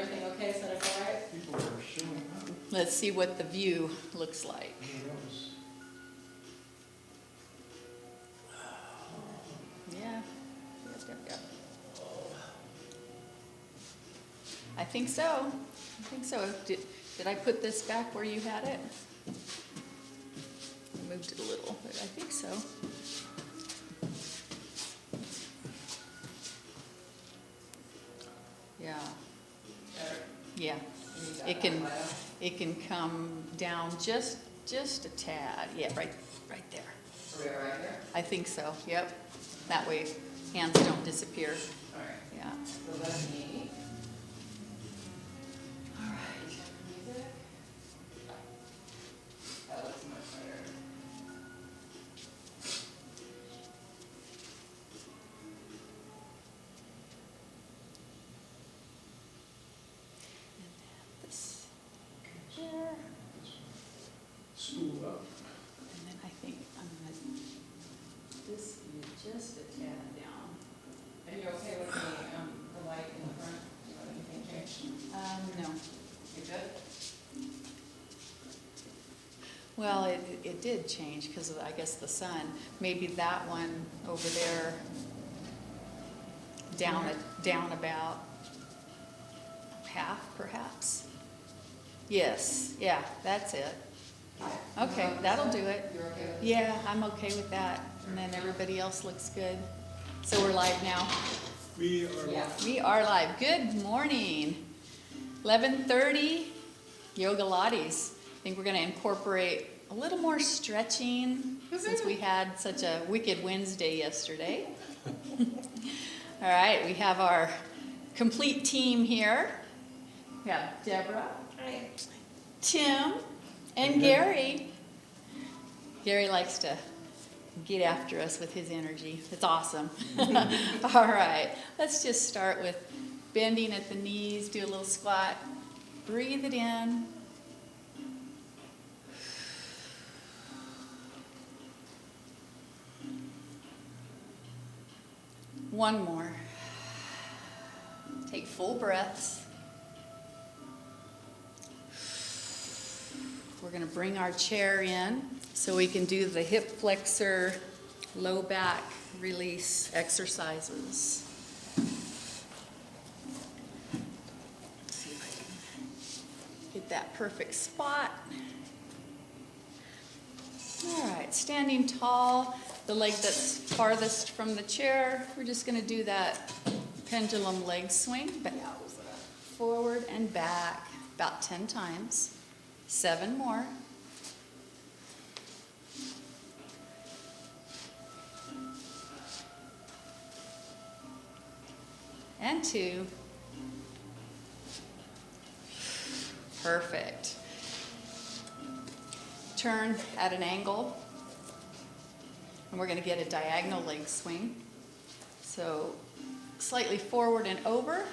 everything okay? Is that all right? People are showing up. Let's see what the view looks like. Yeah. Yep. I think so. Did I put this back where you had it? I moved it a little, but I think so. Yeah. Yeah. It can come down just a tad. Yeah, right there. Right here? I think so. Yep. That way hands don't disappear. All right. Yeah. So that's me. All right. Music. That looks much better. This there. Spool up. And then I think I'm gonna this just a tad down. Are you okay with the light in the front? Do you want anything changed? No. You good? Well, it did change because of, I guess, the sun. Maybe that one over there down about half, perhaps. Yes. Yeah, that's it. Okay, that'll do it. You're okay with it? Yeah, I'm okay with that. And then everybody else looks good. So we're live now. We are. Yeah. We are live. Good morning. 11:30, Yogalates. I think we're going to incorporate a little more stretching since we had such a wicked Wednesday yesterday. All right, we have our complete team here. We have Deborah, Hi. Tim, and Gary. Gary likes to get after us with his energy. It's awesome. All right, let's just start with bending at the knees, do a little squat. Breathe it in. One more. Take full breaths. We're going to bring our chair in so we can do the hip flexor, low back release exercises. Let's see if I can get that perfect spot. All right, standing tall, the leg that's farthest from the chair, we're just going to do that pendulum leg swing, forward and back about 10 times. 7 more. And 2. Perfect. Turn at an angle. And we're going to get a diagonal leg swing. So slightly forward and over,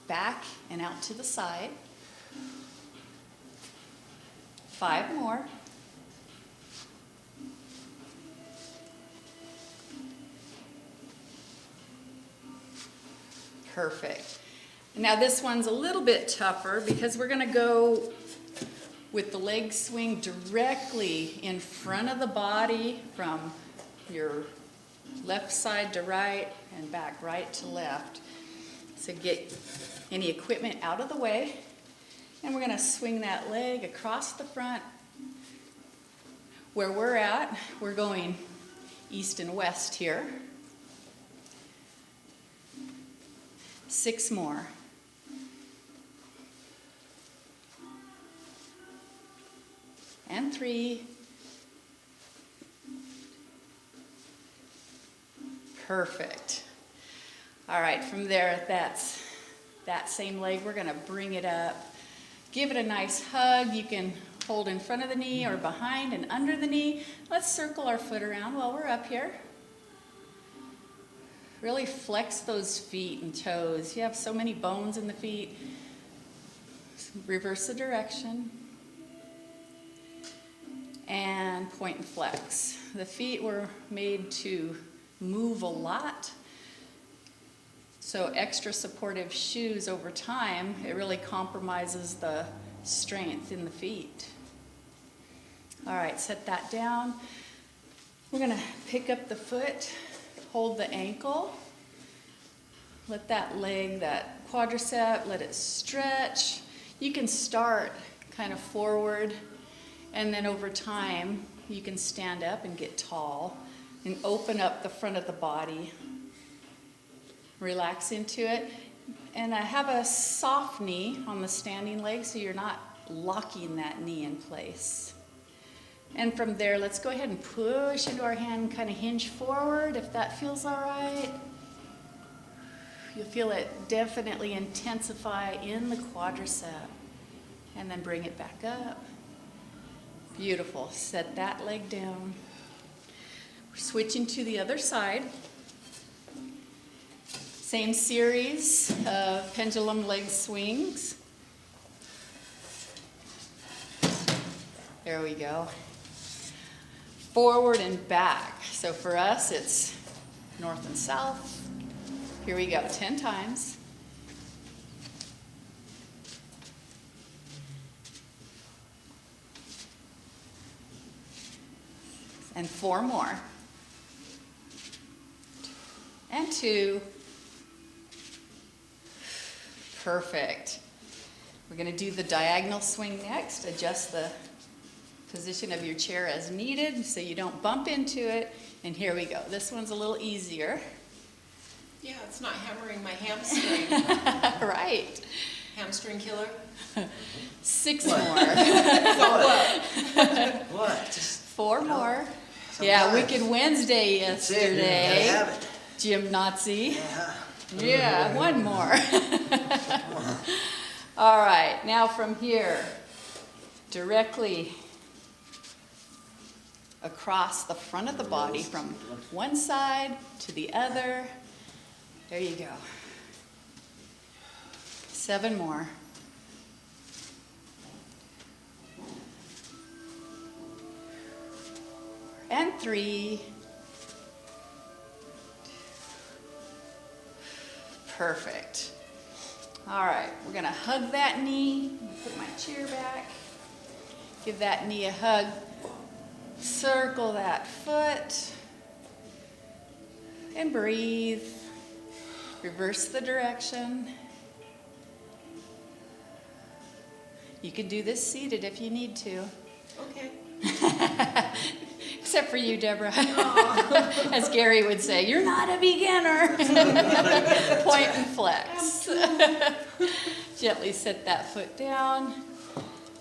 back and out to the side. 5 more. Perfect. Now this one's a little bit tougher because we're going to go with the leg swing directly in front of the body from your left side to right and back right to left. So get any equipment out of the way. And we're going to swing that leg across the front. Where we're at, we're going east and west here. 6 more. And 3. Perfect. All right, from there, that's that same leg. We're going to bring it up. Give it a nice hug. You can hold in front of the knee or behind and under the knee. Let's circle our foot around while we're up here. Really flex those feet and toes. You have so many bones in the feet. Reverse the direction. And point and flex. The feet were made to move a lot. So extra supportive shoes over time, it really compromises the strength in the feet. All right, set that down. We're gonna pick up the foot, hold the ankle, let that leg, that quadricep, let it stretch. You can start kind of forward, and then over time, you can stand up and get tall and open up the front of the body. Relax into it. And I have a soft knee on the standing leg so you're not locking that knee in place. And from there, let's go ahead and push into our hand, kind of hinge forward if that feels all right. You'll feel it definitely intensify in the quadricep. And then bring it back up. Beautiful. Set that leg down. We're switching to the other side. Same series of pendulum leg swings. There we go. Forward and back. So for us, it's north and south. Here we go, 10 times. And 4 more. And 2. Perfect. We're going to do the diagonal swing next. Adjust the position of your chair as needed so you don't bump into it. And here we go. This one's a little easier. Yeah, it's not hammering my hamstring. Right. Hamstring killer. 6 more. What? Just 4 more. sometimes. Yeah, Wicked Wednesday That's it, you gotta yesterday. have it. Gym Nazi. Yeah. Yeah, 1 more. All right, now from here, directly across the front of the body from one side to the other. There you go. 7 more. And 3. Perfect. All right, we're gonna hug that knee. Put my chair back. Give that knee a hug. Circle that foot. And breathe. Reverse the direction. You can do this seated if you need to. Okay. Except for you, Deborah. As Gary would say, you're not a beginner. Point and flex. Gently set that foot down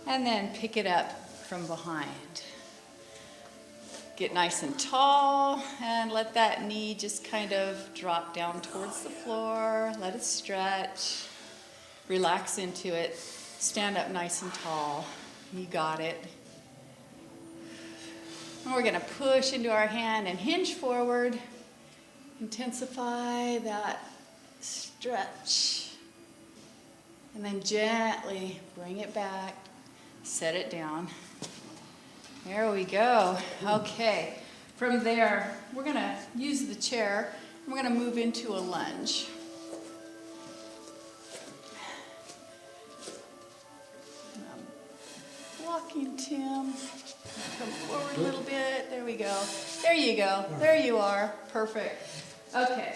and then pick it up from behind. Get nice and tall and let that knee just kind of drop down towards the floor. Let it stretch. Relax into it. Stand up nice and tall. You got it. And we're going to push into our hand and hinge forward. Intensify that stretch. And then gently bring it back. Set it down. There we go. Okay. From there, we're going to use the chair. We're going to move into a lunge. Walking Tim. Come forward a little bit. There we go. There you go. There you are. Perfect. Okay.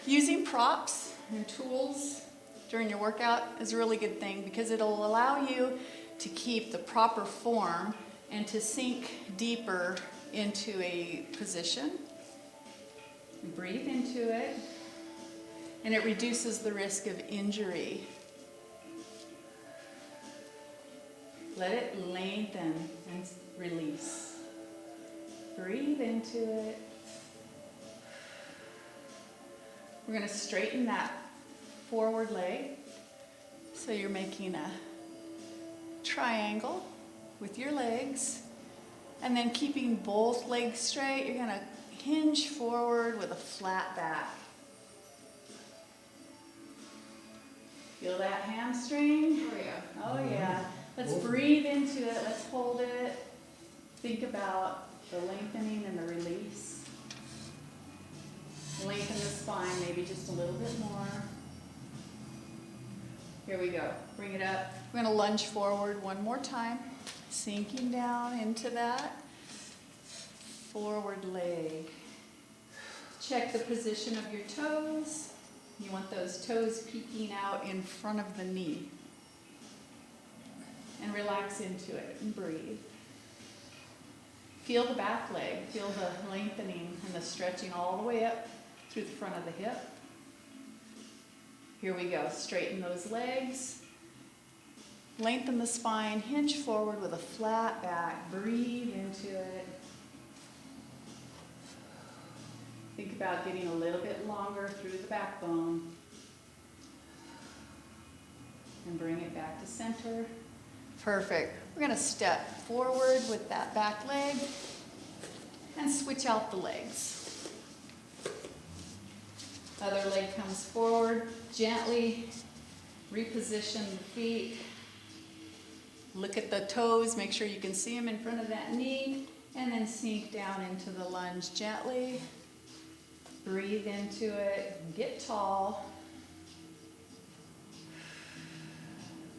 Using props and tools during your workout is a really good thing because it'll allow you to keep the proper form and to sink deeper into a position. Breathe into it. And it reduces the risk of injury. Let it lengthen and release. Breathe into it. We're going to straighten that forward leg. So you're making a triangle with your legs. And then keeping both legs straight, you're going to hinge forward with a flat back. Feel that hamstring? Oh yeah. Oh yeah. Let's breathe into it. Let's hold it. Think about the lengthening and the release. Lengthen the spine, maybe just a little bit more. Here we go. Bring it up. We're going to lunge forward one more time. Sinking down into that forward leg. Check the position of your toes. You want those toes peeking out in front of the knee. And relax into it and breathe. Feel the back leg. Feel the lengthening and the stretching all the way up through the front of the hip. Here we go. Straighten those legs. Lengthen the spine. Hinge forward with a flat back. Breathe into it. Think about getting a little bit longer through the backbone. And bring it back to center. Perfect. We're going to step forward with that back leg and switch out the legs. Other leg comes forward. Gently reposition the feet. Look at the toes. Make sure you can see them in front of that knee. And then sink down into the lunge gently. Breathe into it. Get tall.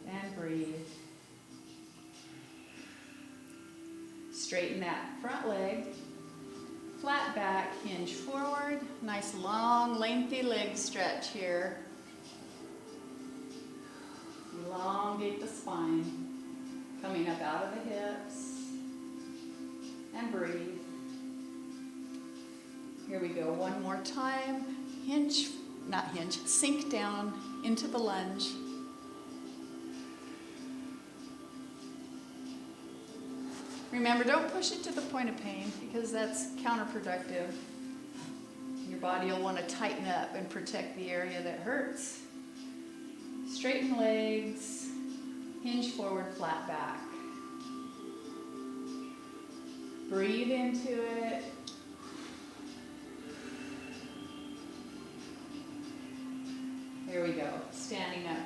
And breathe. Straighten that front leg. Flat back, hinge forward. Nice long, lengthy leg stretch here. Elongate the spine. Coming up out of the hips. And breathe. Here we go, one more time. Hinge, not hinge, sink down into the lunge. Remember, don't push it to the point of pain because that's counterproductive. Your body will want to tighten up and protect the area that hurts. Straighten legs, hinge forward, flat back. Breathe into it. Here we go, standing up.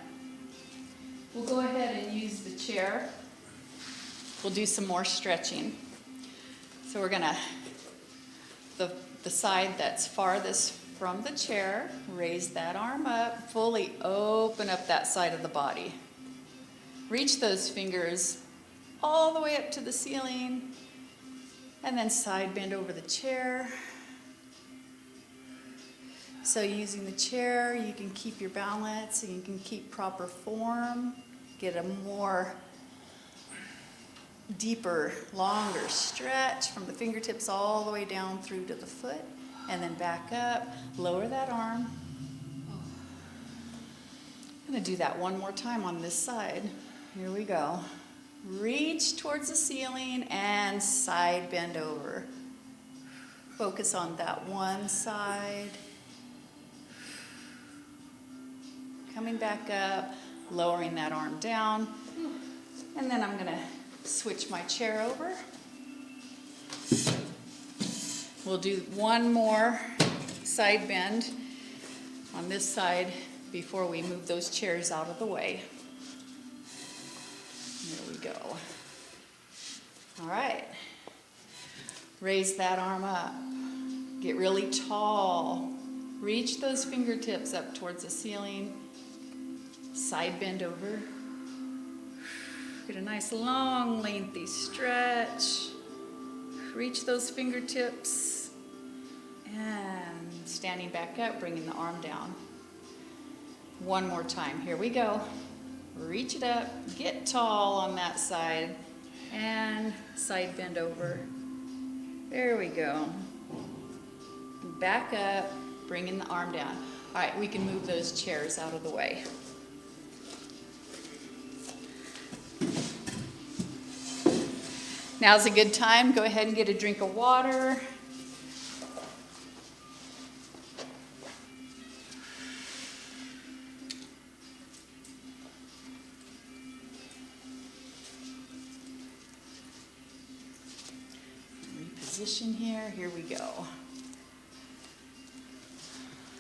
We'll go ahead and use the chair. We'll do some more stretching. So we're gonna, the side that's farthest from the chair, raise that arm up, fully open up that side of the body. Reach those fingers all the way up to the ceiling, and then side bend over the chair. So using the chair, you can keep your balance and you can keep proper form, get a more deeper, longer stretch from the fingertips all the way down through to the foot, and then back up, lower that arm. I'm gonna do that one more time on this side. Here we go. Reach towards the ceiling and side bend over. Focus on that one side. Coming back up, lowering that arm down. And then I'm gonna switch my chair over. We'll do one more side bend on this side before we move those chairs out of the way. There we go. All right. Raise that arm up. Get really tall. Reach those fingertips up towards the ceiling. Side bend over. Get a nice long, lengthy stretch. Reach those fingertips. And standing back up, bringing the arm down. One more time. Here we go. Reach it up. Get tall on that side. And side bend over. There we go. Back up, bringing the arm down. All right, we can move those chairs out of the way. Now's a good time. Go ahead and get a drink of water. Reposition here. Here we go.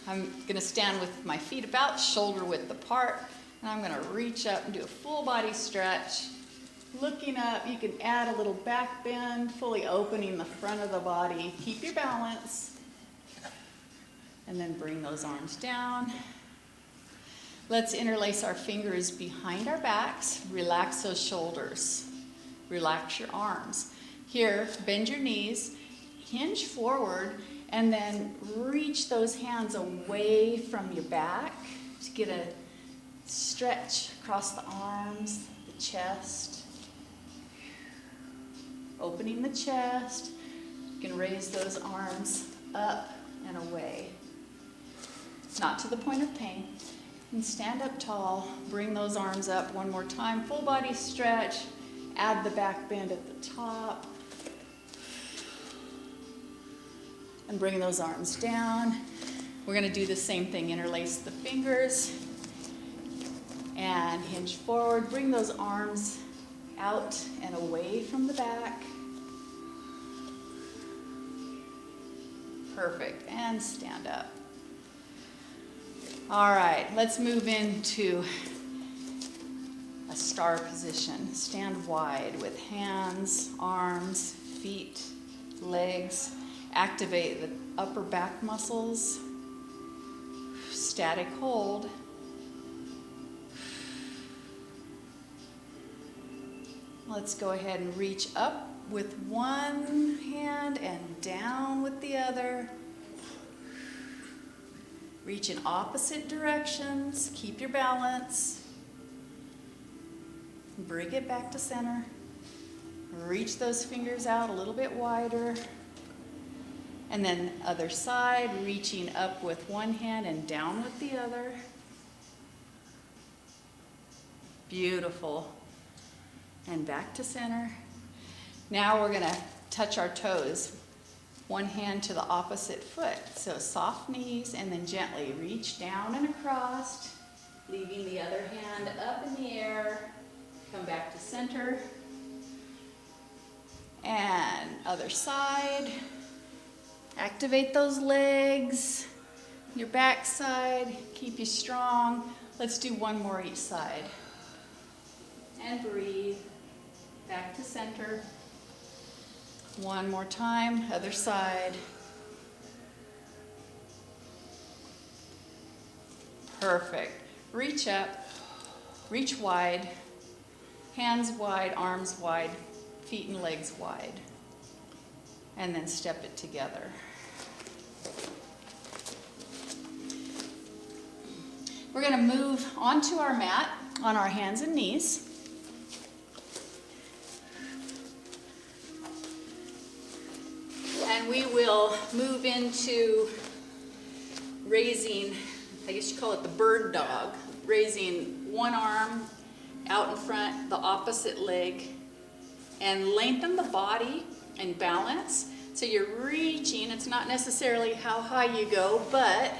I'm going to stand with my feet about shoulder width apart, and I'm going to reach up and do a full body stretch. Looking up, you can add a little back bend, fully opening the front of the body. Keep your balance. And then bring those arms down. Let's interlace our fingers behind our backs. Relax those shoulders. Relax your arms. Here, bend your knees, hinge forward, and then reach those hands away from your back to get a stretch across the arms, the chest. Opening the chest. You can raise those arms up and away. Not to the point of pain. And stand up tall. Bring those arms up one more time. Full body stretch. Add the back bend at the top. And bring those arms down. We're going to do the same thing. Interlace the fingers. And hinge forward. Bring those arms out and away from the back. Perfect. And stand up. All right, let's move into a star position. Stand wide with hands, arms, feet, legs. Activate the upper back muscles. Static hold. Let's go ahead and reach up with one hand and down with the other. Reach in opposite directions. Keep your balance. Bring it back to center. Reach those fingers out a little bit wider. And then other side, reaching up with one hand and down with the other. Beautiful. And back to center. Now we're going to touch our toes. One hand to the opposite foot. So soft knees and then gently reach down and across, leaving the other hand up in the air. Come back to center. And other side. Activate those legs, your back side, keep you strong. Let's do one more each side. And breathe. Back to center. One more time, other side. Perfect. Reach up, reach wide, hands wide, arms wide, feet and legs wide. And then step it together. We're going to move onto our mat on our hands and knees. And we will move into raising, I guess you call it the bird dog, raising one arm out in front, the opposite leg, and lengthen the body and balance. So you're reaching, it's not necessarily how high you go, but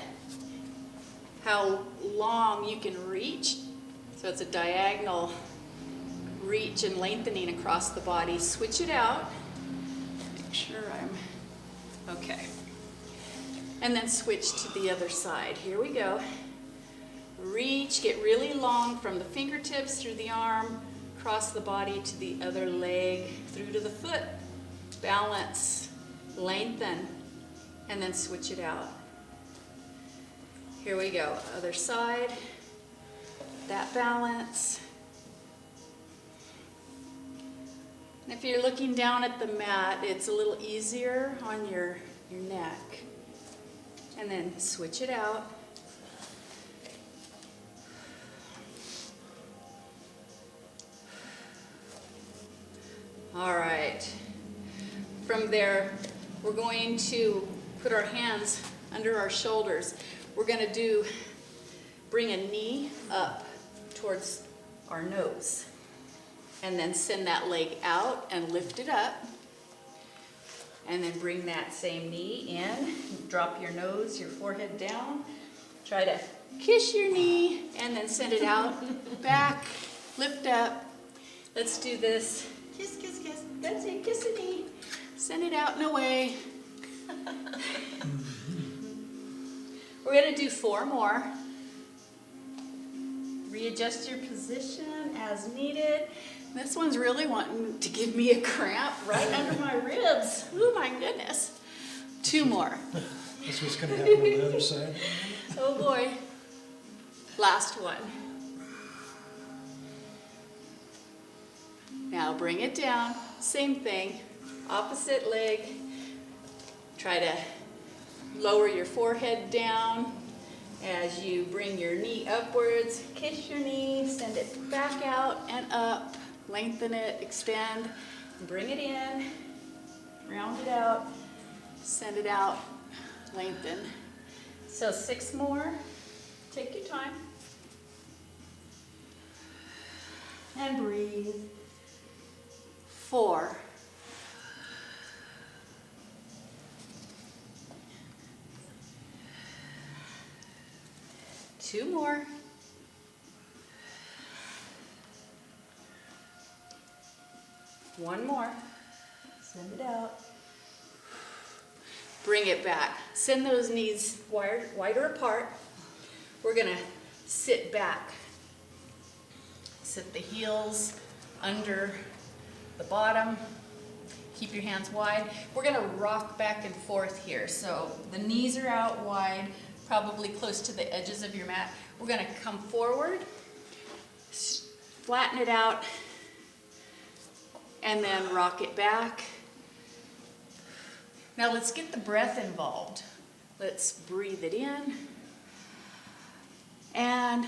how long you can reach. So it's a diagonal reach and lengthening across the body. Switch it out. Make sure I'm okay. And then switch to the other side. Here we go. Reach, get really long from the fingertips through the arm, across the body to the other leg, through to the foot. Balance, lengthen, and then switch it out. Here we go. Other side. That balance. And if you're looking down at the mat, it's a little easier on your neck. And then switch it out. All right. From there, we're going to put our hands under our shoulders. We're going to bring a knee up towards our nose. And then send that leg out and lift it up. And then bring that same knee in. Drop your nose, your forehead down. Try to kiss your knee and then send it out. Back, lift up. Let's do this. Kiss, kiss, kiss. That's it, kiss the knee. Send it out and away. We're going to do 4 more. Readjust your position as needed. This one's really wanting to give me a cramp right under my ribs. Oh my goodness. 2 more. That's what's gonna happen on the other side. Oh boy. Last one. Now bring it down. Same thing. Opposite leg. Try to lower your forehead down as you bring your knee upwards. Kiss your knee, send it back out and up. Lengthen it, expand, bring it in, round it out, send it out, lengthen. So 6 more. Take your time. And breathe. 4. 2 more. 1 more. Send it out. Bring it back. Send those knees wider apart. We're gonna sit back. Sit the heels under the bottom. Keep your hands wide. We're gonna rock back and forth here. So the knees are out wide, probably close to the edges of your mat. We're gonna come forward, flatten it out, and then rock it back. Now let's get the breath involved. Let's breathe it in and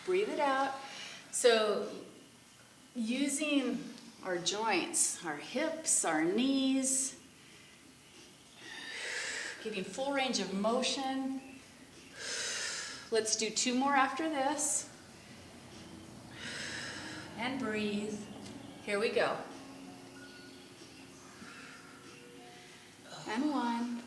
breathe it out. So using our joints, our hips, our knees, getting full range of motion. Let's do 2 more after this. And breathe. Here we go. And 1.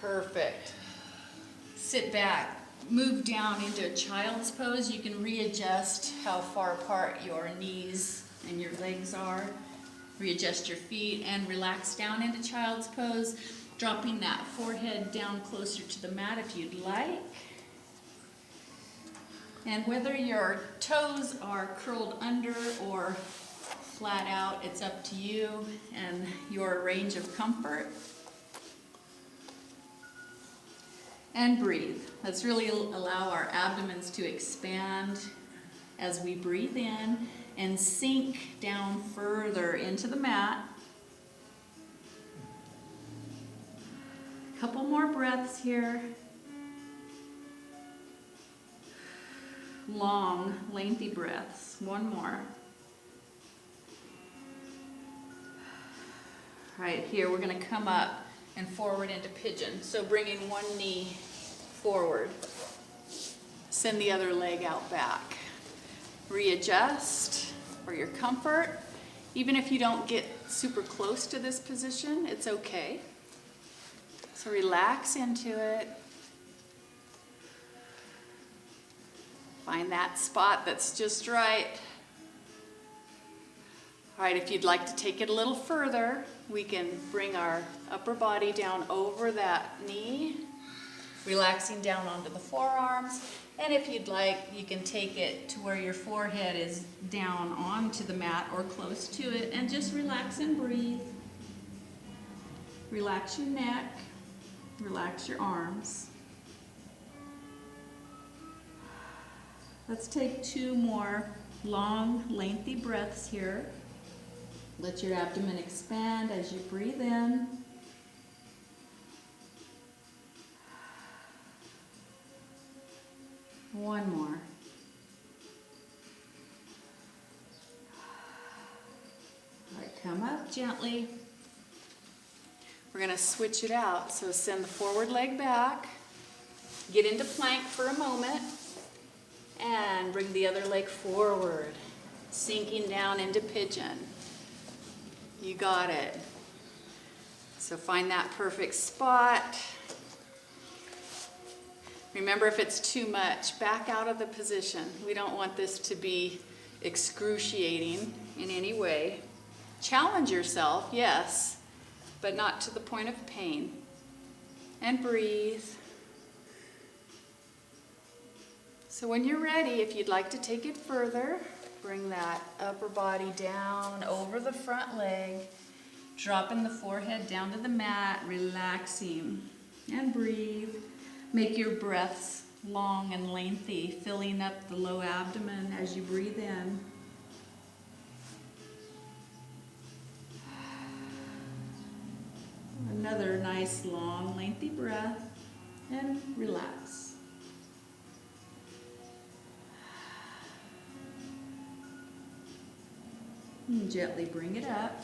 Perfect. Sit back. Move down into a child's pose. You can readjust how far apart your knees and your legs are. Readjust your feet and relax down into child's pose, dropping that forehead down closer to the mat if you'd like. And whether your toes are curled under or flat out, it's up to you and your range of comfort. And breathe. Let's really allow our abdomens to expand as we breathe in and sink down further into the mat. A couple more breaths here. Long, lengthy breaths. 1 more. Right here, we're going to come up and forward into pigeon. So bringing one knee forward. Send the other leg out back. Readjust for your comfort. Even if you don't get super close to this position, it's okay. So relax into it. Find that spot that's just right. All right, if you'd like to take it a little further, we can bring our upper body down over that knee, relaxing down onto the forearms. And if you'd like, you can take it to where your forehead is down onto the mat or close to it, and just relax and breathe. Relax your neck, relax your arms. Let's take 2 more long, lengthy breaths here. Let your abdomen expand as you breathe in. One more. All right, come up gently. We're going to switch it out. So send the forward leg back. Get into plank for a moment. And bring the other leg forward, sinking down into pigeon. You got it. So find that perfect spot. Remember, if it's too much, back out of the position. We don't want this to be excruciating in any way. Challenge yourself, yes, but not to the point of pain. And breathe. So when you're ready, if you'd like to take it further, Bring that upper body down over the front leg. Dropping the forehead down to the mat, relaxing. And breathe. Make your breaths long and lengthy, filling up the low abdomen as you breathe in. Another nice, long, lengthy breath, and relax. And gently bring it up.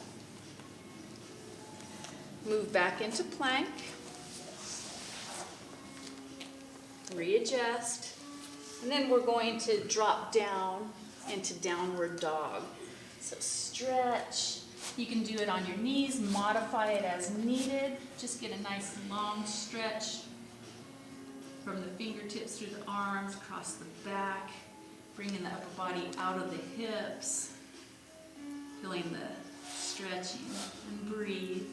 Move back into plank. Readjust. And then we're going to drop down into downward dog. So stretch. You can do it on your knees, modify it as needed. Just get a nice long stretch from the fingertips through the arms, across the back, bringing the upper body out of the hips, feeling the stretching, and breathe.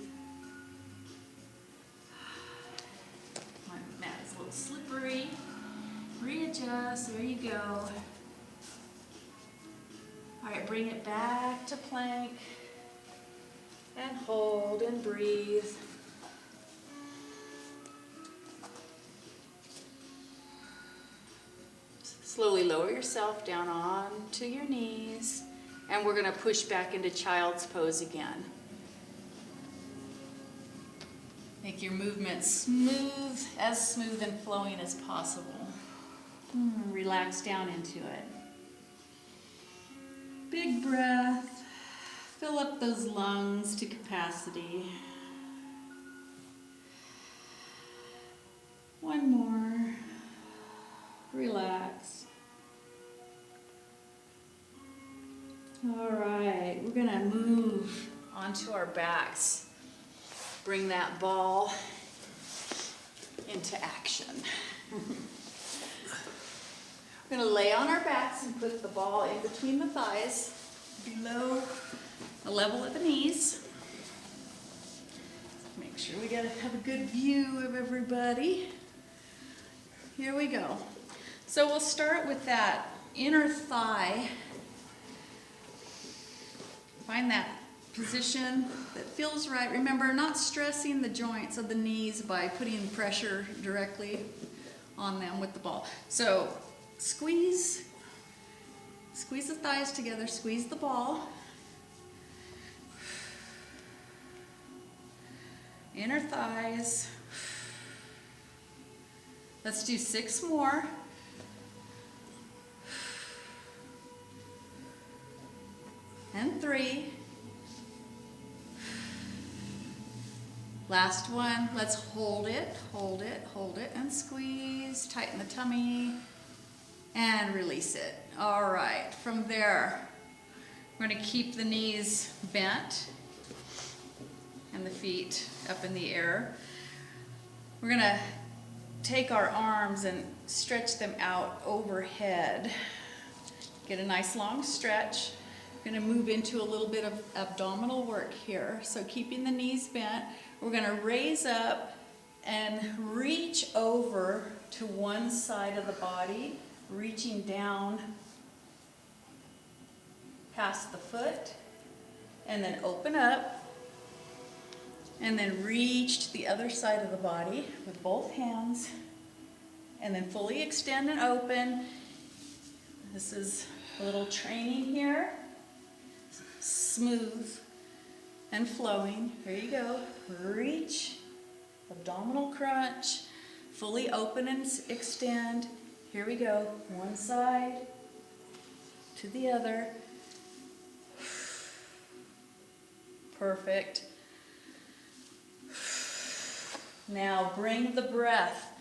My mat is a little slippery. Readjust, there you go. All right, bring it back to plank. And hold and breathe. Slowly lower yourself down onto your knees. And we're going to push back into child's pose again. Make your movement smooth, as smooth and flowing as possible. Relax down into it. Big breath. Fill up those lungs to capacity. One more. Relax. All right, we're gonna move onto our backs. Bring that ball into action. We're gonna lay on our backs and put the ball in between the thighs, below the level of the knees. Make sure we gotta have a good view of everybody. Here we go. So we'll start with that inner thigh. Find that position that feels right. Remember, not stressing the joints of the knees by putting pressure directly on them with the ball. So squeeze the thighs together, squeeze the ball. Inner thighs. Let's do 6 more. And 3. Last one. Let's hold it, and squeeze. Tighten the tummy and release it. All right, from there, we're going to keep the knees bent and the feet up in the air. We're going to take our arms and stretch them out overhead. Get a nice long stretch. We're going to move into a little bit of abdominal work here. So keeping the knees bent, we're going to raise up and reach over to one side of the body, reaching down past the foot, and then open up. And then reach to the other side of the body with both hands. And then fully extend and open. This is a little training here. Smooth and flowing. Here you go. Reach. Abdominal crunch. Fully open and extend. Here we go. One side to the other. Perfect. Now bring the breath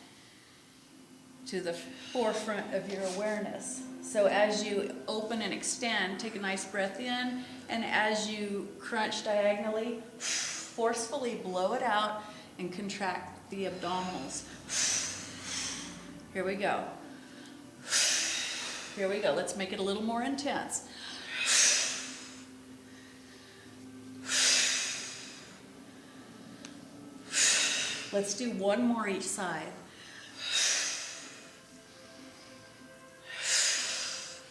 to the forefront of your awareness. So as you open and extend, take a nice breath in, and as you crunch diagonally, forcefully blow it out and contract the abdominals. Here we go. Here we go. Let's make it a little more intense. Let's do one more each side.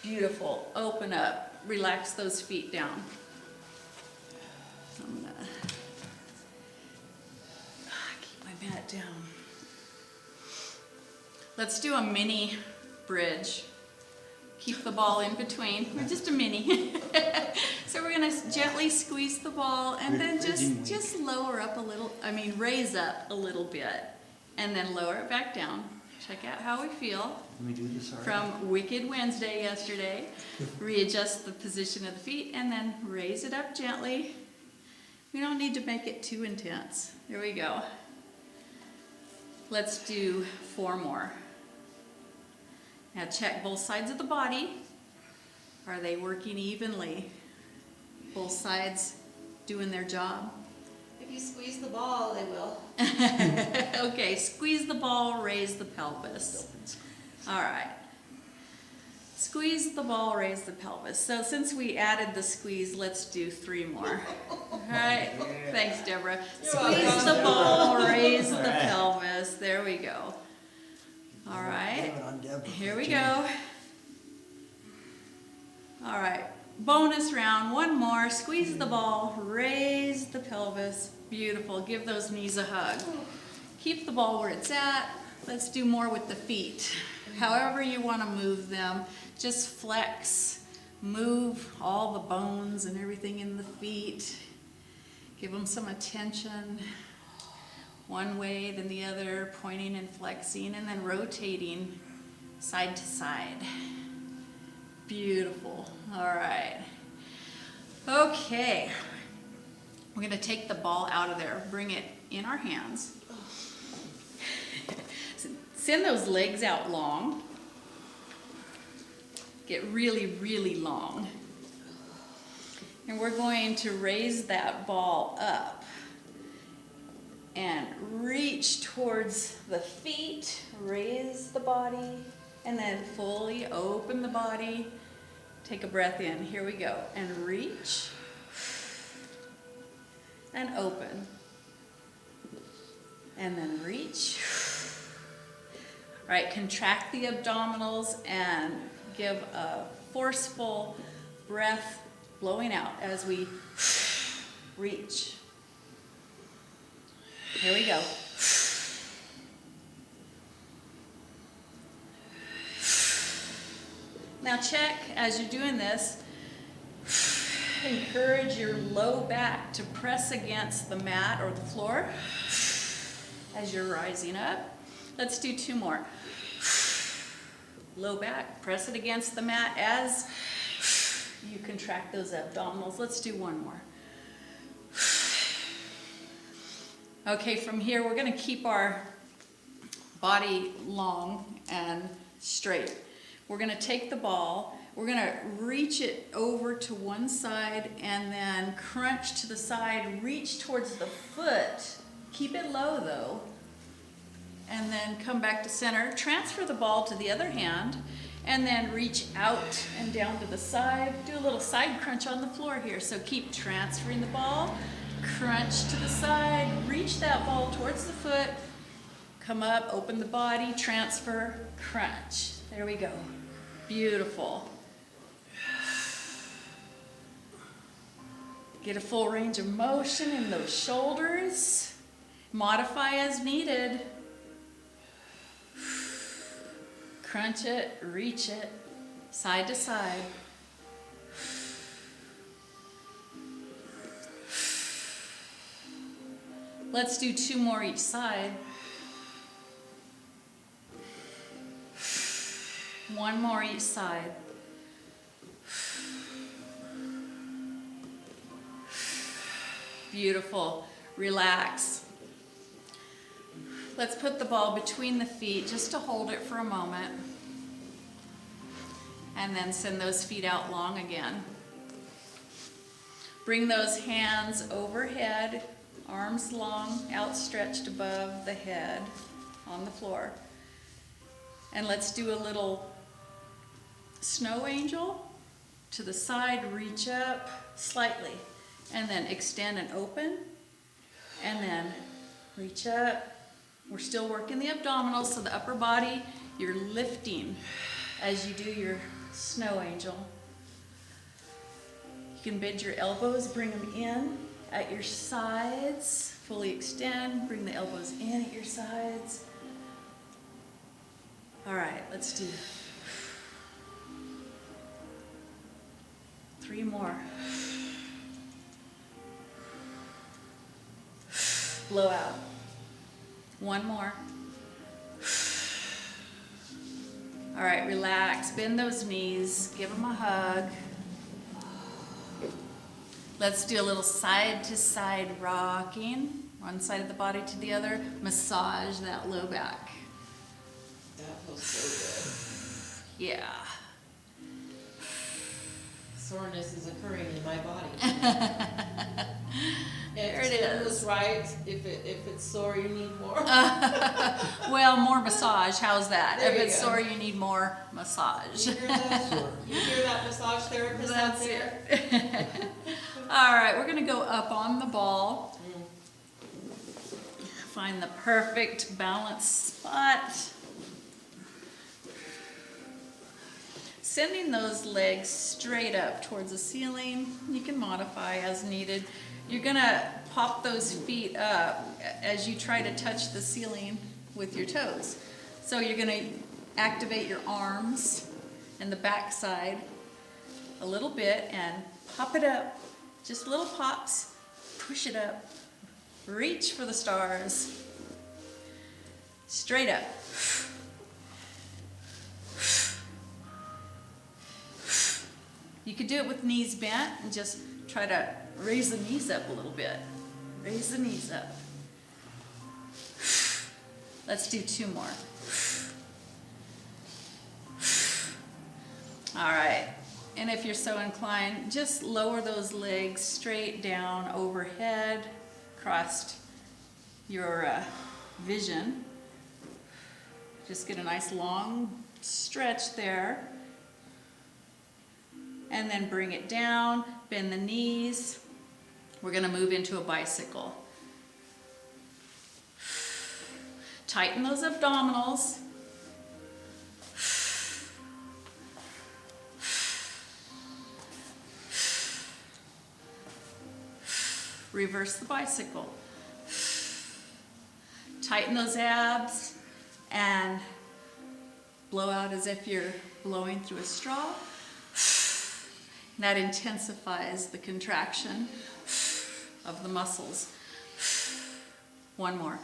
Beautiful. Open up. Relax those feet down. I'm gonna keep my mat down. Let's do a mini bridge. Keep the ball in between. We're just a mini. So we're gonna gently squeeze the ball and then just lower up a little, raise up a little bit and then lower it back down. Check out how we feel. Can we do this already? From Wicked Wednesday yesterday. Readjust the position of the feet and then raise it up gently. We don't need to make it too intense. There we go. Let's do 4 more. Now check both sides of the body. Are they working evenly? Both sides doing their job? If you squeeze the ball, they will. Okay, squeeze the ball, raise the pelvis. All right. Squeeze the ball, raise the pelvis. So since we added the squeeze, let's do 3 more. All right. Thanks, Deborah. Squeeze the ball, raise the pelvis. There we go. All right. Here we go. All right. Bonus round. 1 more. Squeeze the ball, raise the pelvis. Beautiful. Give those knees a hug. Keep the ball where it's at. Let's do more with the feet. However you want to move them, just flex, move all the bones and everything in the feet. Give them some attention. One way, then the other, pointing and flexing, and then rotating side to side. Beautiful. All right. Okay. We're going to take the ball out of there, bring it in our hands. Send those legs out long. Get really, really long. And we're going to raise that ball up and reach towards the feet, raise the body, and then fully open the body. Take a breath in. Here we go. And reach and open. And then reach. All right, contract the abdominals and give a forceful breath blowing out as we reach. Here we go. Now check as you're doing this, encourage your low back to press against the mat or the floor as you're rising up. Let's do 2 more. Low back, press it against the mat as you contract those abdominals. Let's do 1 more. Okay, from here we're going to keep our body long and straight. We're going to take the ball, we're going to reach it over to one side and then crunch to the side, reach towards the foot. Keep it low though. And then come back to center. Transfer the ball to the other hand and then reach out and down to the side. Do a little side crunch on the floor here. So keep transferring the ball, crunch to the side, reach that ball towards the foot, come up, open the body, transfer, crunch. There we go. Beautiful. Get a full range of motion in those shoulders. Modify as needed. Crunch it, reach it, side to side. Let's do 2 more each side. 1 more each side. Beautiful. Relax. Let's put the ball between the feet just to hold it for a moment. And then send those feet out long again. Bring those hands overhead, arms long, outstretched above the head on the floor. And let's do a little snow angel to the side, reach up slightly, and then extend and open, and then reach up. We're still working the abdominals, so the upper body, you're lifting as you do your snow angel. You can bend your elbows, bring them in at your sides, fully extend, bring the elbows in at your sides. All right, let's do 3 more. Blow out. 1 more. All right, relax, bend those knees, give them a hug. Let's do a little side to side rocking, one side of the body to the other. Massage that low back. That feels so Yeah. good. Soreness is occurring in my body. There it Tim is. was right. If it's sore, you need more. Well, more massage, how's that? There If you it's go. sore, you need more massage. You hear that? You hear that, massage therapist out That's there? it. All right, we're gonna go up on the ball. Find the perfect balance spot. Sending those legs straight up towards the ceiling. You can modify as needed. You're gonna pop those feet up as you try to touch the ceiling with your toes. So you're gonna activate your arms and the back side a little bit and pop it up. Just little pops, push it up. Reach for the stars. Straight up. You could do it with knees bent and just try to raise the knees up a little bit. Raise the knees up. Let's do 2 more. All right. And if you're so inclined, just lower those legs straight down overhead, across your vision. Just get a nice long stretch there. And then bring it down, bend the knees. We're gonna move into a bicycle. Tighten those abdominals. Reverse the bicycle. Tighten those abs and blow out as if you're blowing through a straw. That intensifies the contraction of the muscles. 1 more.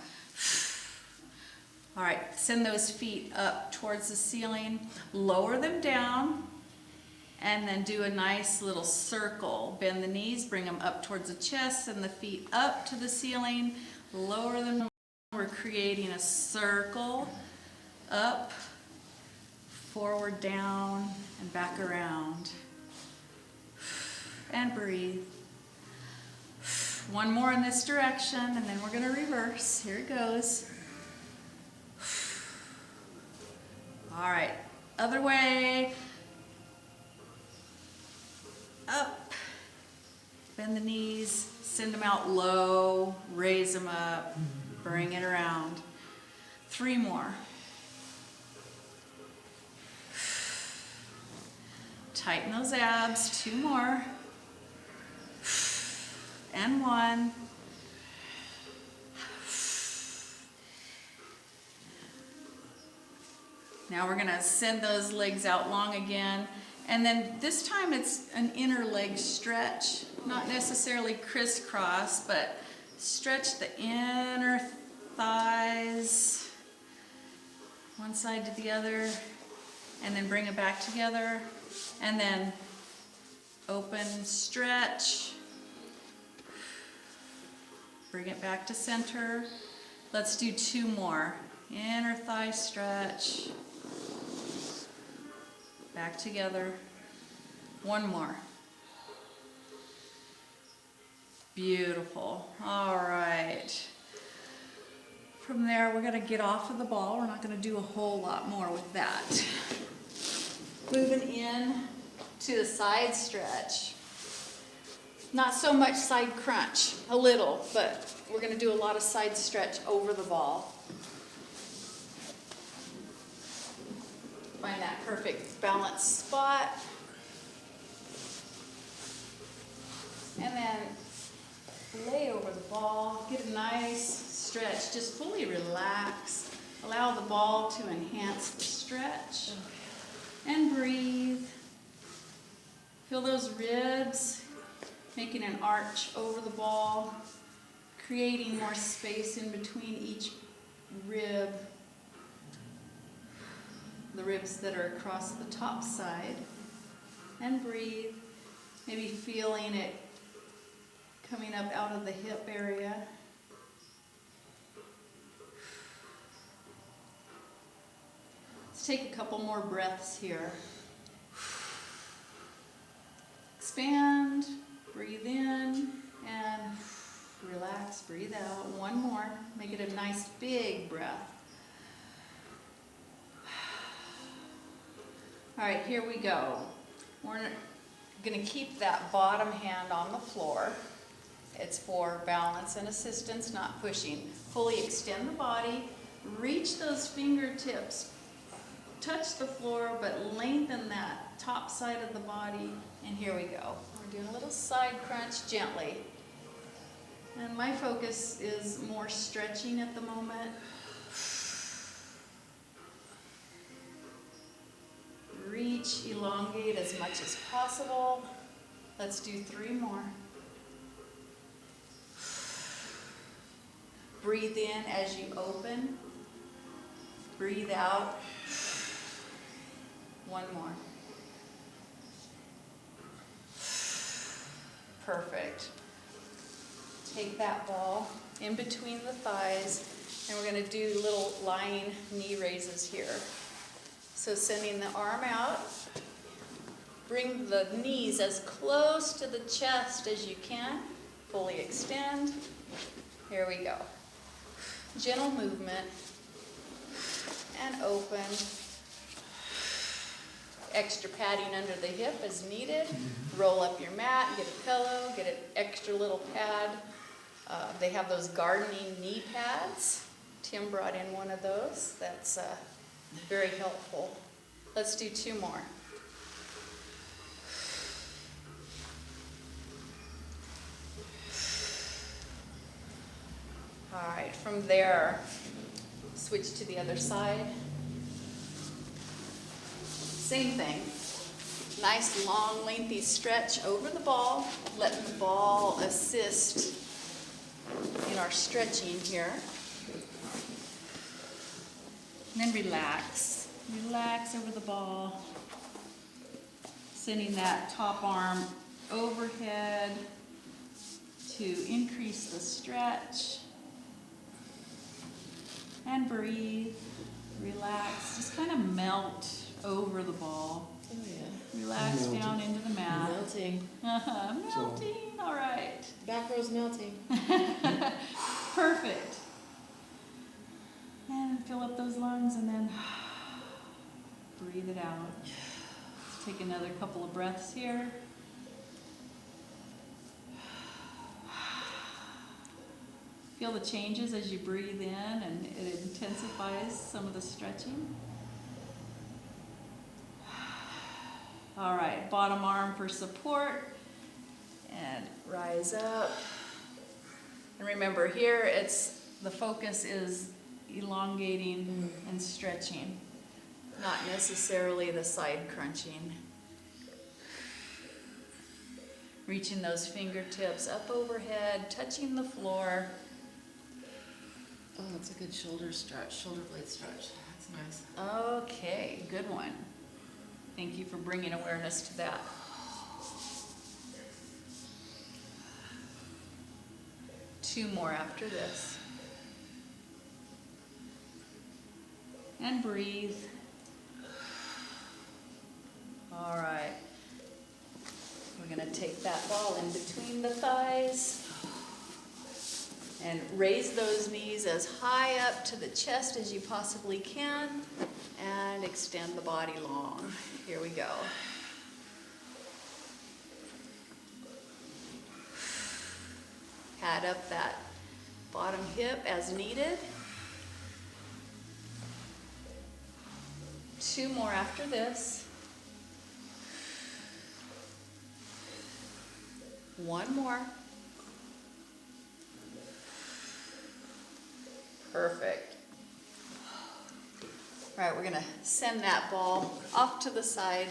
All right, send those feet up towards the ceiling, lower them down, and then do a nice little circle. Bend the knees, bring them up towards the chest, and the feet up to the ceiling, lower them. We're creating a circle, up, forward, down, and back around. And breathe. 1 more in this direction, and then we're gonna reverse. Here it goes. All right, other way. Up. Bend the knees, send them out low, raise them up, bring it around. 3 more. Tighten those abs, 2 more. And 1. Now we're gonna send those legs out long again. And then this time it's an inner leg stretch, not necessarily crisscross, but stretch the inner thighs, one side to the other, and then bring it back together. And then open, stretch, bring it back to center. Let's do 2 more. Inner thigh stretch, back together. 1 more. Beautiful. All right. From there, we're gonna get off of the ball. We're not gonna do a whole lot more with that. Moving in to the side stretch. Not so much side crunch, a little, but we're gonna do a lot of side stretch over the ball. Find that perfect balance spot. And then lay over the ball, get a nice stretch, just fully relax. Allow the ball to enhance the stretch. And breathe. Feel those ribs, making an arch over the ball, creating more space in between each rib. The ribs that are across the top side. And breathe. Maybe feeling it coming up out of the hip area. Let's take a couple more breaths here. Expand, breathe in, and relax, breathe out. One more. Make it a nice big breath. All right, here we go. We're going to keep that bottom hand on the floor. It's for balance and assistance, not pushing. Fully extend the body, reach those fingertips, touch the floor, but lengthen that top side of the body. And here we go. We're doing a little side crunch gently. And my focus is more stretching at the moment. Reach, elongate as much as possible. Let's do 3 more. Breathe in as you open. Breathe out. 1 more. Perfect. Take that ball in between the thighs, and we're going to do little lying knee raises here. So sending the arm out, bring the knees as close to the chest as you can, fully extend. Here we go. Gentle movement, and open. Extra padding under the hip as needed. Roll up your mat, get a pillow, get an extra little pad. They have those gardening knee pads. Tim brought in one of those. That's very helpful. Let's do 2 more. All right, from there, switch to the other side. Same thing. Nice, long, lengthy stretch over the ball, letting the ball assist in our stretching here. And then relax. Relax over the ball. Sending that top arm overhead to increase the stretch. And breathe. Relax. Just kind of melt over the ball. Oh yeah. Relax Melting. down into the mat. Melting. Melting. All right. Back row's melting. Perfect. And fill up those lungs and then breathe it out. Let's take another couple of breaths here. Feel the changes as you breathe in, and it intensifies some of the stretching. All right, bottom arm for support, and rise up. And remember here, the focus is elongating and stretching, not necessarily the side crunching. Reaching those fingertips up overhead, touching the floor. Oh, that's a good shoulder stretch, shoulder blade stretch. That's nice. Okay, good one. Thank you for bringing awareness to that. Two more after this. And breathe. All right. We're going to take that ball in between the thighs and raise those knees as high up to the chest as you possibly can, and extend the body long. Here we go. Pad up that bottom hip as needed. 2 more after this. 1 more. Perfect. All right, we're gonna send that ball off to the side.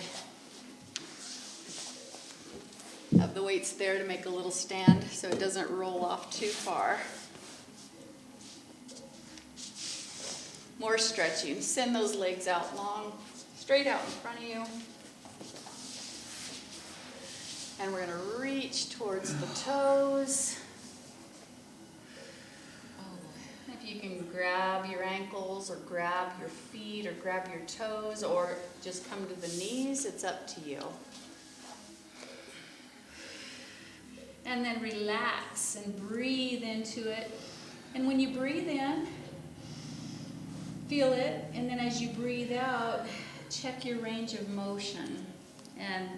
Have the weights there to make a little stand so it doesn't roll off too far. More stretching. Send those legs out long, straight out in front of you. And we're gonna reach towards the toes. If you can grab your ankles or grab your feet or grab your toes or just come to the knees, it's up to you. And then relax and breathe into it. And when you breathe in, feel it. And then as you breathe out, check your range of motion and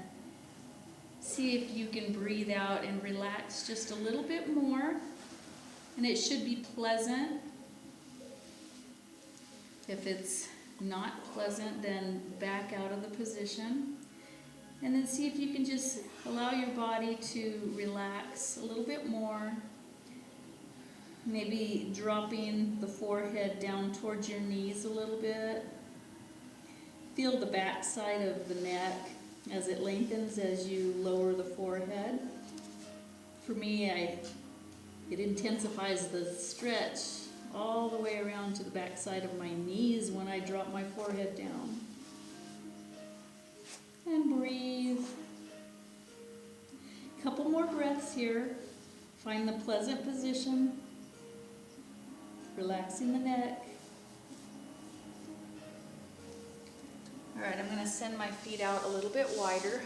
see if you can breathe out and relax just a little bit more. And it should be pleasant. If it's not pleasant, then back out of the position. And then see if you can just allow your body to relax a little bit more. Maybe dropping the forehead down towards your knees a little bit. Feel the back side of the neck as it lengthens as you lower the forehead. For me, it intensifies the stretch all the way around to the back side of my knees when I drop my forehead down. And breathe. Couple more breaths here. Find the pleasant position. Relaxing the neck. All right, I'm going to send my feet out a little bit wider.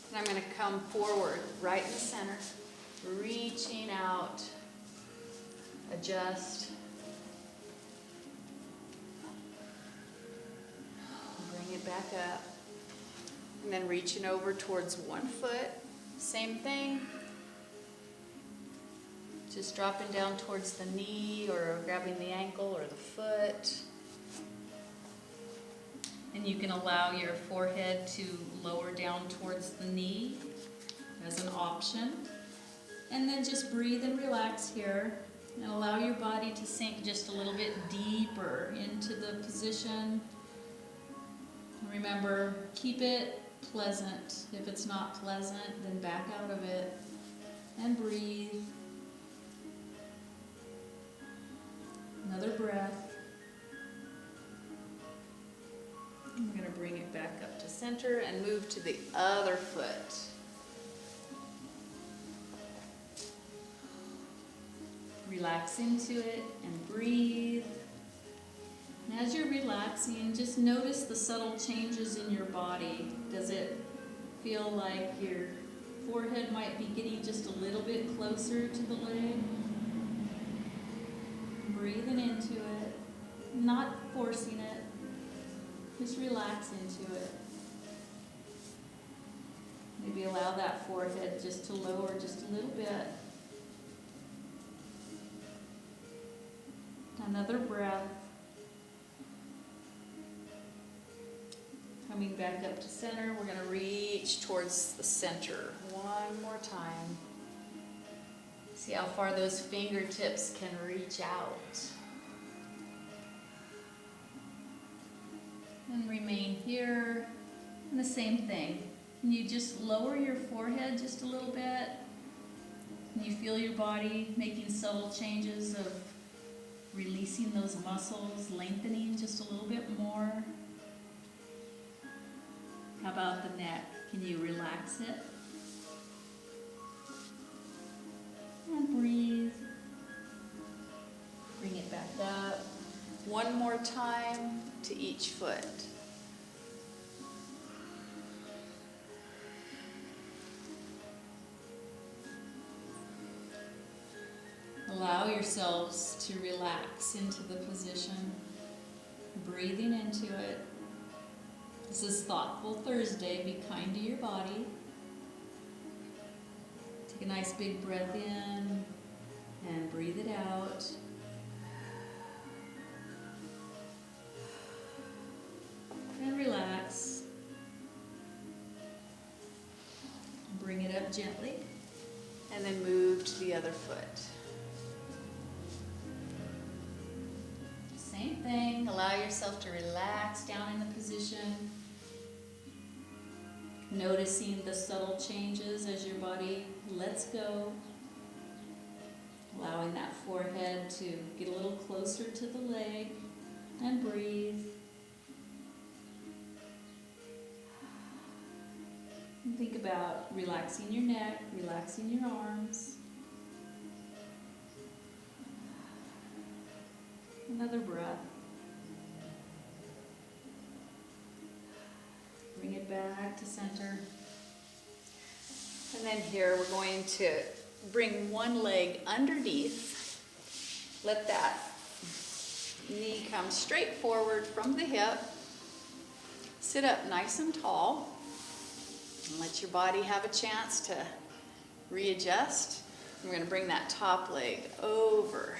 And I'm going to come forward, right in the center. Reaching out. Adjust. Bring it back up. And then reaching over towards one foot. Same thing. Just dropping down towards the knee or grabbing the ankle or the foot. And you can allow your forehead to lower down towards the knee as an option. And then just breathe and relax here. And allow your body to sink just a little bit deeper into the position. Remember, keep it pleasant. If it's not pleasant, then back out of it and breathe. Another breath. I'm going to bring it back up to center and move to the other foot. Relax into it and breathe. And as you're relaxing, just notice the subtle changes in your body. Does it feel like your forehead might be getting just a little bit closer to the leg? Breathing into it, not forcing it, just relax into it. Maybe allow that forehead just to lower just a little bit. Another breath. Coming back up to center, we're going to reach towards the center one more time. See how far those fingertips can reach out. And remain here. And the same thing. Can you just lower your forehead just a little bit? Can you feel your body making subtle changes of releasing those muscles, lengthening just a little bit more? How about the neck? Can you relax it? And breathe. Bring it back up. One more time to each foot. Allow yourselves to relax into the position, breathing into it. This is Thoughtful Thursday. Be kind to your body. Take a nice big breath in and breathe it out. head gently. And then move to the other foot. Same thing, allow yourself to relax down in the position. Noticing the subtle changes as your body lets go. Allowing that forehead to get a little closer to the leg and breathe. And think about relaxing your neck, relaxing your arms. Another breath. Bring it back to center. And then here we're going to bring one leg underneath. Let that knee come straight forward from the hip. Sit up nice and tall. And let your body have a chance to readjust. We're going to bring that top leg over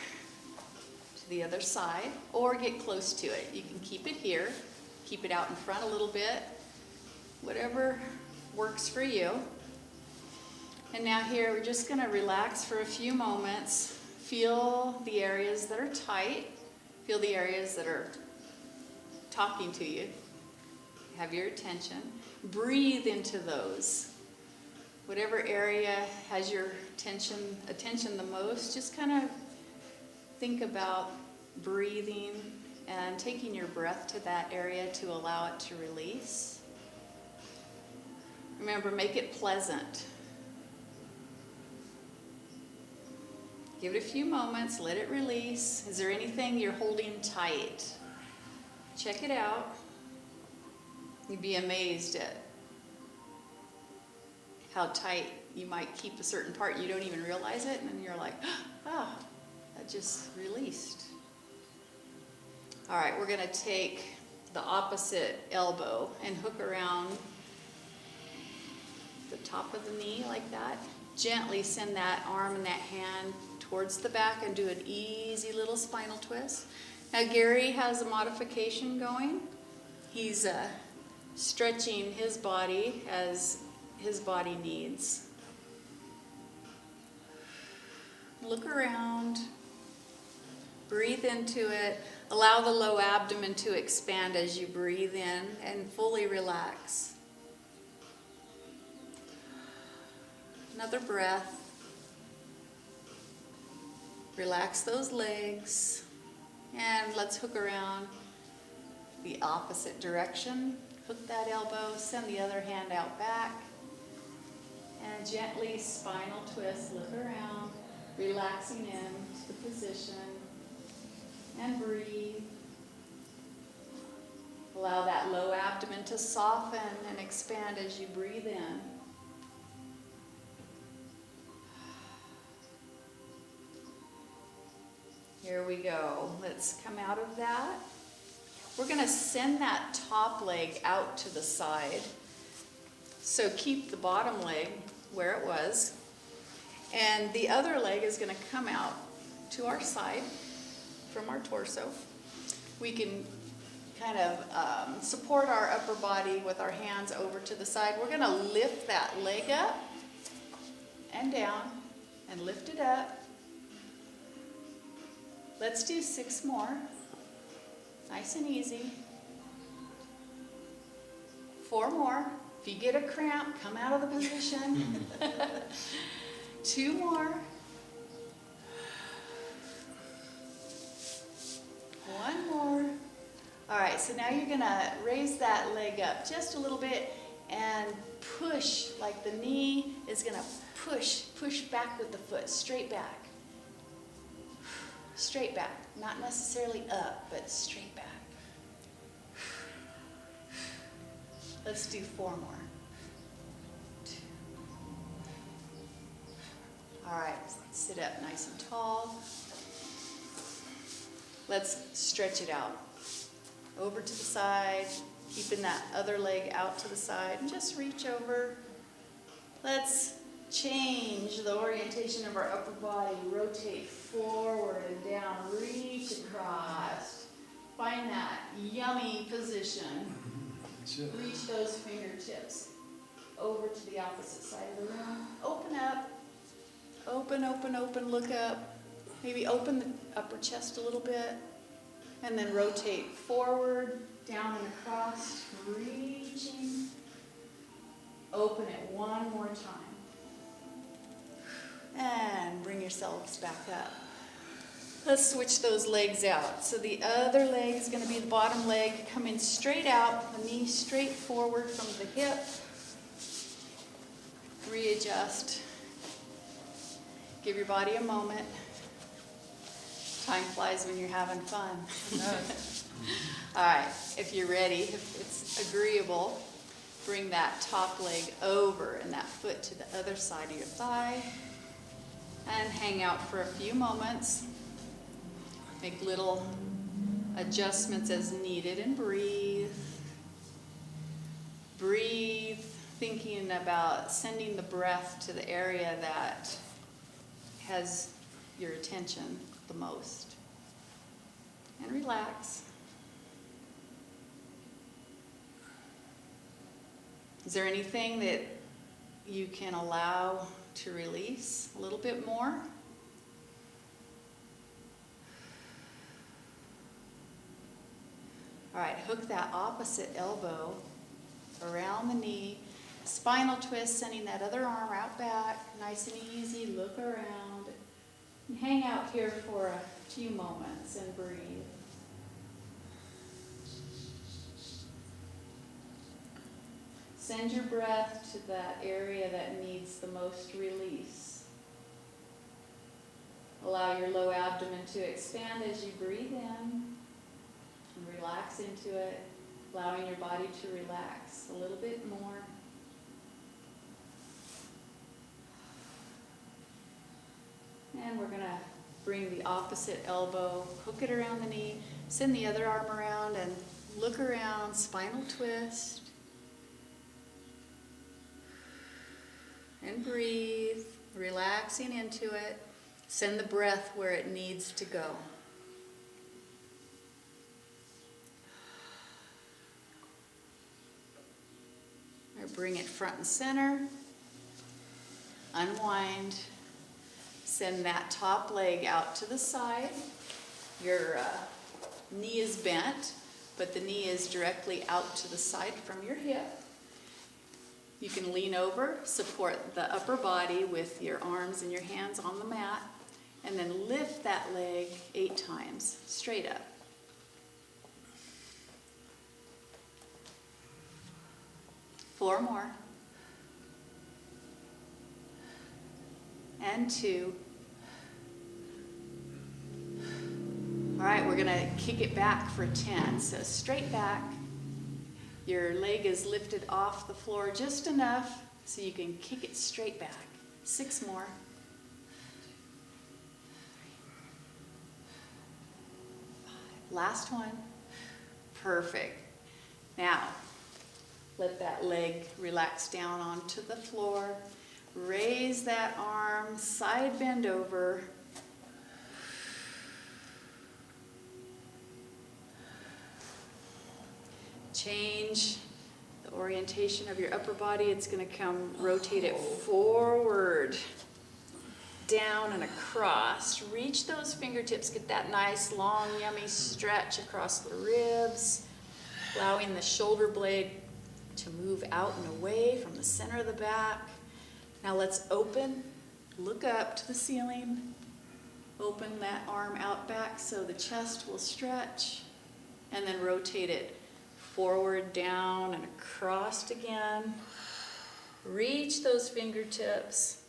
to the other side or get close to it. You can keep it here. Keep it out in front a little bit. Whatever works for you. And now here, we're just going to relax for a few moments. Feel the areas that are tight. Feel the areas that are talking to you. Have your attention. Breathe into those. Whatever area has your attention the most, just kind of think about breathing and taking your breath to that area to allow it to release. Remember, make it pleasant. Give it a few moments, let it release. Is there anything you're holding tight? Check it out. You'd be amazed at how tight you might keep a certain part. You don't even realize it, and then you're like, ah, that just released. All right, we're going to take the opposite elbow and hook around the top of the knee like that. Gently send that arm and that hand towards the back and do an easy little spinal twist. Now Gary has a modification going. He's stretching his body as his body needs. Look around. Breathe into it. Allow the low abdomen to expand as you breathe in and fully relax. Another breath. Relax those legs. And let's hook around the opposite direction. Hook that elbow, send the other hand out back. And gently spinal twist, look around, relaxing into the position. And breathe. Allow that low abdomen to soften and expand as you breathe in. Here we go. Let's come out of that. We're going to send that top leg out to the side. So keep the bottom leg where it was. And the other leg is going to come out to our side from our torso. We can kind of support our upper body with our hands over to the side. We're going to lift that leg up and down and lift it up. Let's do 6 more. Nice and easy. 4 more. If you get a cramp, come out of the position. 2 more. 1 more. All right, so now you're going to raise that leg up just a little bit and push, like the knee is going to push back with the foot, straight back. Straight back, not necessarily up, but straight back. Let's do 4 more. 2. All right, sit up nice and tall. Let's stretch it out. Over to the side, keeping that other leg out to the side, and just reach over. Let's change the orientation of our upper body. Rotate forward and down. Reach across. Find that yummy position. That's it. Reach those fingertips. over to the opposite side of the room. Open up. Open, open, open, look up. Maybe open the upper chest a little bit. And then rotate forward, down and across, reaching. Open it one more time. And bring yourselves back up. Let's switch those legs out. So the other leg is going to be the bottom leg coming straight out, the knee straight forward from the hip. Readjust. Give your body a moment. Time flies when you're having fun. All right, if you're ready, if it's agreeable, bring that top leg over and that foot to the other side of your thigh. And hang out for a few moments. Make little adjustments as needed and breathe. Breathe, thinking about sending the breath to the area that has your attention the most. And relax. Is there anything that you can allow to release a little bit more? All right, hook that opposite elbow around the knee. Spinal twist, sending that other arm out back. Nice and easy, look around. And hang out here for a few moments and breathe. Send your breath to that area that needs the most release. Allow your low abdomen to expand as you breathe in and relax into it, allowing your body to relax a little bit more. And we're going to bring the opposite elbow, hook it around the knee, send the other arm around and look around, spinal twist. And breathe, relaxing into it. Send the breath where it needs to go. Or bring it front and center. Unwind. Send that top leg out to the side. Your knee is bent, but the knee is directly out to the side from your hip. You can lean over, support the upper body with your arms and your hands on the mat, and then lift that leg 8 times, straight up. Four more. And 2. All right, we're going to kick it back for 10. So straight back. Your leg is lifted off the floor just enough so you can kick it straight back. 6 more. 5. Last one. Perfect. Now, let that leg relax down onto the floor. Raise that arm, side bend over. Change the orientation of your upper body. It's going to come, rotate it forward, down and across. Reach those fingertips, get that nice, long, yummy stretch across the ribs, allowing the shoulder blade to move out and away from the center of the back. Now let's open, look up to the ceiling, open that arm out back so the chest will stretch, and then rotate it forward, down, and across again. Reach those fingertips.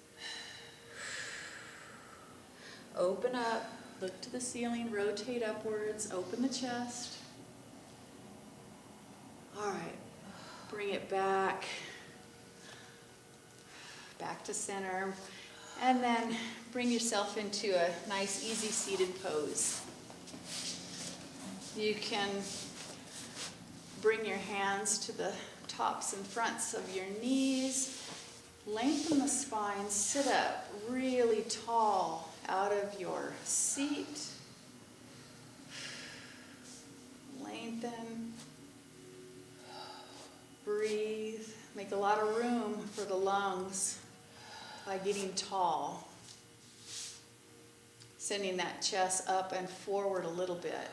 Open up, look to the ceiling, rotate upwards, open the chest. All right, bring it back to center, and then bring yourself into a nice, easy seated pose. You can bring your hands to the tops and fronts of your knees. Lengthen the spine. Sit up really tall out of your seat. Lengthen. Breathe. Make make a lot of room for the lungs by getting tall. Sending that chest up and forward a little bit.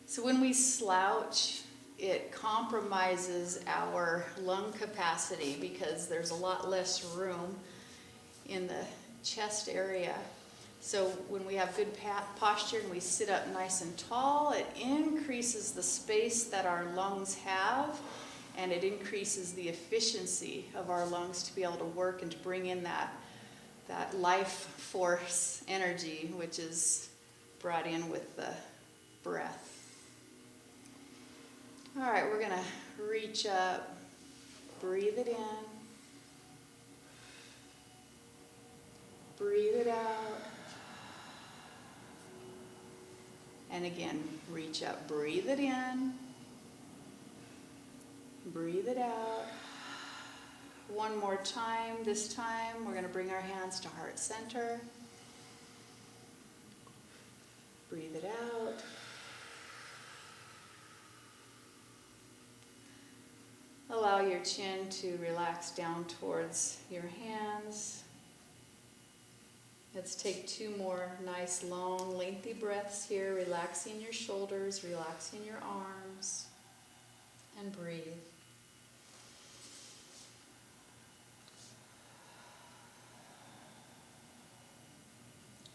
So when we slouch, it compromises our lung capacity because there's a lot less room in the chest area. So when we have good posture and we sit up nice and tall, it increases the space that our lungs have, and it increases the efficiency of our lungs to be able to work and to bring in that life force energy, which is brought in with the breath. All right, we're gonna reach up, breathe it in, breathe it out, and again, reach up, breathe it in, breathe it out. One more time. This time we're going to bring our hands to heart center. Breathe it out. Allow your chin to relax down towards your hands. Let's take 2 more nice, long, lengthy breaths here, relaxing your shoulders, relaxing your arms, and breathe.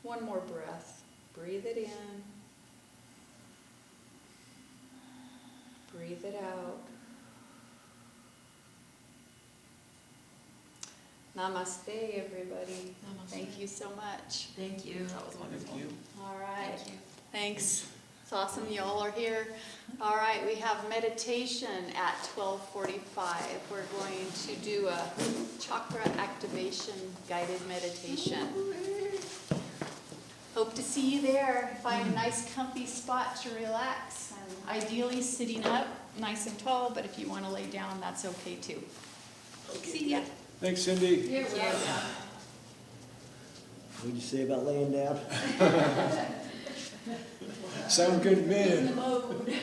One more breath. Breathe it in. Breathe it out. Namaste, everybody. Namaste. Thank you so much. Thank you, that was wonderful. Thank you. All right. Thank you. Thanks. It's awesome you all are here. All right, we have meditation at 12:45. We're going to do a chakra activation guided meditation. Hope to see you there. Find a nice comfy spot to relax, and ideally sitting up nice and tall, but if you want to lay down, that's okay too. See ya. Thanks, Cindy. You're welcome. What'd you say about laying down? Sound good to In the me. mode.